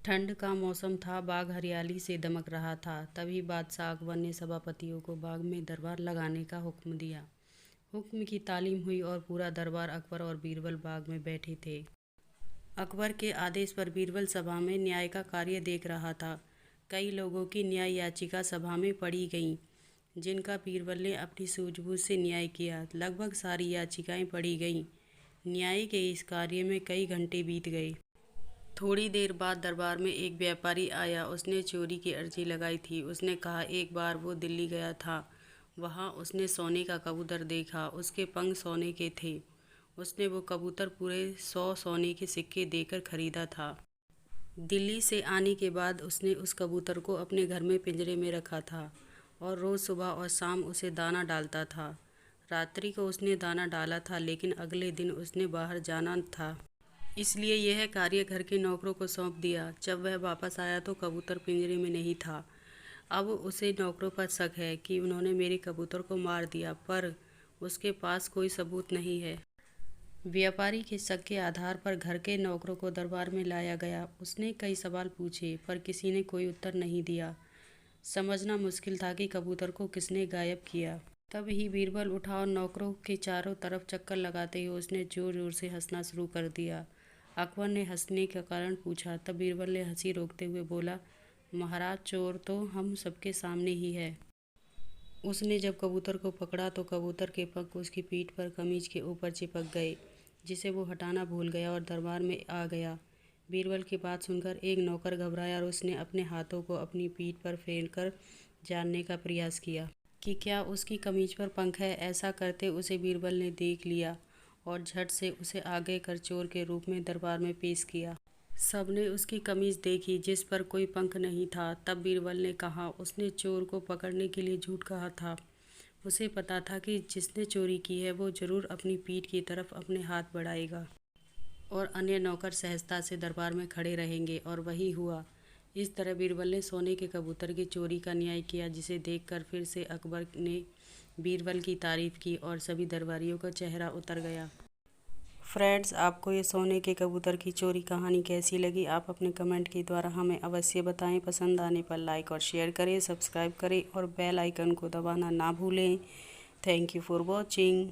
ठंड का मौसम था, बाग हरियाली से दमक रहा था। तभी बादशाह अकबर ने सभापतियों को बाग में दरबार लगाने का हुक्म दिया। हुक्म की तालीम हुई और पूरा दरबार अकबर और बीरबल बाग में बैठे थे। अकबर के आदेश पर बीरबल सभा में न्याय का कार्य देख रहा था। कई लोगों की न्याय याचिका सभा में पढ़ी गईं, जिनका बीरबल ने अपनी सूझबूझ से न्याय किया। लगभग सारी याचिकाएं पढ़ी गईं। न्याय के इस कार्य में कई घंटे बीत गए। थोड़ी देर बाद दरबार में एक व्यापारी आया। उसने चोरी की अर्जी लगाई थी। उसने कहा, एक बार वो दिल्ली गया था। वहाँ उसने सोने का कबूतर देखा। उसके पंख सोने के थे। उसने वो कबूतर पूरे 100 सोने के सिक्के देकर खरीदा था। दिल्ली से आने के बाद उसने उस कबूतर को अपने घर में पिंजरे में रखा था और रोज़ सुबह और शाम उसे दाना डालता था। रात्रि को उसने दाना डाला था, लेकिन अगले दिन उसने बाहर जाना था, इसलिए यह कार्य घर के नौकरों को सौंप दिया। जब वह वापस आया तो कबूतर पिंजरे में नहीं था। अब उसे नौकरों पर शक है कि उन्होंने मेरे कबूतर को मार दिया, पर उसके पास कोई सबूत नहीं है। व्यापारी के शक के आधार पर घर के नौकरों को दरबार में लाया गया। उसने कई सवाल पूछे, पर किसी ने कोई उत्तर नहीं दिया। समझना मुश्किल था कि कबूतर को किसने गायब किया। तब ही बीरबल उठा और नौकरों के चारों तरफ चक्कर लगाते हुए उसने जोर जोर से हंसना शुरू कर दिया। अकबर ने हंसने का कारण पूछा। तब बीरबल ने हंसी रोकते हुए बोला, महाराज, चोर तो हम सबके सामने ही है। उसने जब कबूतर को पकड़ा तो कबूतर के पंख उसकी पीठ पर कमीज के ऊपर चिपक गए, जिसे वो हटाना भूल गया और दरबार में आ गया। बीरबल की बात सुनकर एक नौकर घबराया और उसने अपने हाथों को अपनी पीठ पर फेरकर जानने का प्रयास किया कि क्या उसकी कमीज पर पंख है। ऐसा करते उसे बीरबल ने देख लिया और झट से उसे आगे कर चोर के रूप में दरबार में पेश किया। सबने उसकी कमीज देखी, जिस पर कोई पंख नहीं था। तब बीरबल ने कहा, उसने चोर को पकड़ने के लिए झूठ कहा था। उसे पता था कि जिसने चोरी की है वो जरूर अपनी पीठ की तरफ अपने हाथ बढ़ाएगा और अन्य नौकर सहजता से दरबार में खड़े रहेंगे, और वही हुआ। इस तरह बीरबल ने सोने के कबूतर की चोरी का न्याय किया, जिसे देखकर फिर से अकबर ने बीरबल की तारीफ की और सभी दरबारियों का चेहरा उतर गया। फ्रेंड्स, आपको ये सोने के कबूतर की चोरी कहानी कैसी लगी? आप अपने कमेंट के द्वारा हमें अवश्य बताएं। पसंद आने पर लाइक और शेयर करें, सब्सक्राइब करें और बेल आइकन को दबाना ना भूलें। Thank you for watching.